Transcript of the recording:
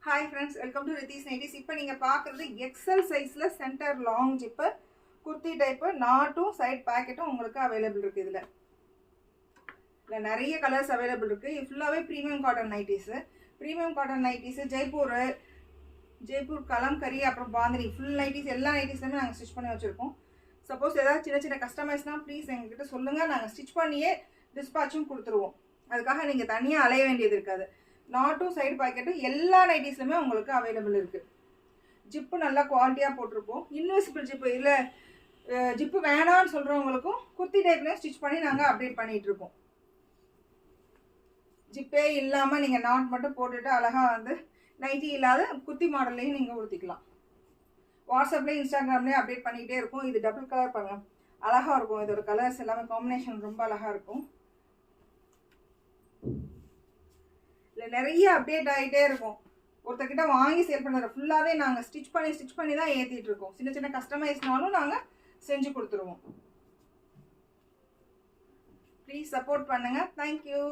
Hi friends, welcome to Rithis Nighties. இப்போ நீங்க பார்க்கிறது XL சைஸ்ல centre long zip kurti type நாட்டும் சைடு பாக்கெட்டும் உங்களுக்கு அவேலபிள் இருக்கு. இதுல நிறைய கலர்ஸ் அவேலபிள் இருக்கு. இது ஃபுல்லாவே premium cotton nighties. Premium cotton nighties Jaipur kalamkari அப்புறம் பாந்தினி ஃபுல் நைட்டிஸ் எல்லா நைட்டிஸ்லயுமே நாங்கள் ஸ்டிச் பண்ணி வச்சிருக்கோம். சப்போஸ் ஏதாவது சின்ன சின்ன கஸ்டமைஸ்னா ப்ளீஸ் எங்ககிட்ட சொல்லுங்க, நாங்கள் ஸ்டிச் பண்ணியே டிஸ்பாச்சும் கொடுத்துருவோம். அதுக்காக நீங்க தனியாக அலைய வேண்டியது இருக்காது. நாட்டும் சைடு பாக்கெட்டும் எல்லா நைட்டிஸ்லுமே உங்களுக்கு அவைலபிள் இருக்குது. ஜிப்பு நல்லா குவாலிட்டியாக போட்டிருப்போம். இன்விசிபிள் ஜிப்பு இல்லை ஜிப்பு வேணான்னு சொல்கிறவங்களுக்கும் குர்த்தி டைப்லேயும் ஸ்டிச் பண்ணி நாங்கள் அப்டேட் பண்ணிகிட்ருக்கோம். ஜிப்பே இல்லாமல் நீங்கள் நாட் மட்டும் போட்டுட்டு அழகாக வந்து நைட்டி இல்லாத குர்த்தி மாடல்லையும் நீங்கள் ஊற்றிக்கலாம். வாட்ஸ்அப்லேயும் இன்ஸ்டாகிராம்லேயும் அப்டேட் பண்ணிக்கிட்டே இருக்கும். இது டபுள் கலர் பாருங்கள், அழகாக இருக்கும். இதோட கலர்ஸ் எல்லாமே காம்பினேஷன் ரொம்ப அழகாக இருக்கும். நிறைய அப்டேட் ஆகிட்டே இருக்கும். ஒருத்தர்கிட்ட வாங்கி சேல் பண்ணுற ஃபுல்லாகவே நாங்கள் ஸ்டிச் பண்ணி தான் ஏற்றிட்டு இருக்கோம். சின்ன சின்ன கஸ்டமைஸ்னாலும் நாங்கள் செஞ்சு கொடுத்துருவோம். ப்ளீஸ் சப்போர்ட் பண்ணுங்கள். தேங்க்யூ.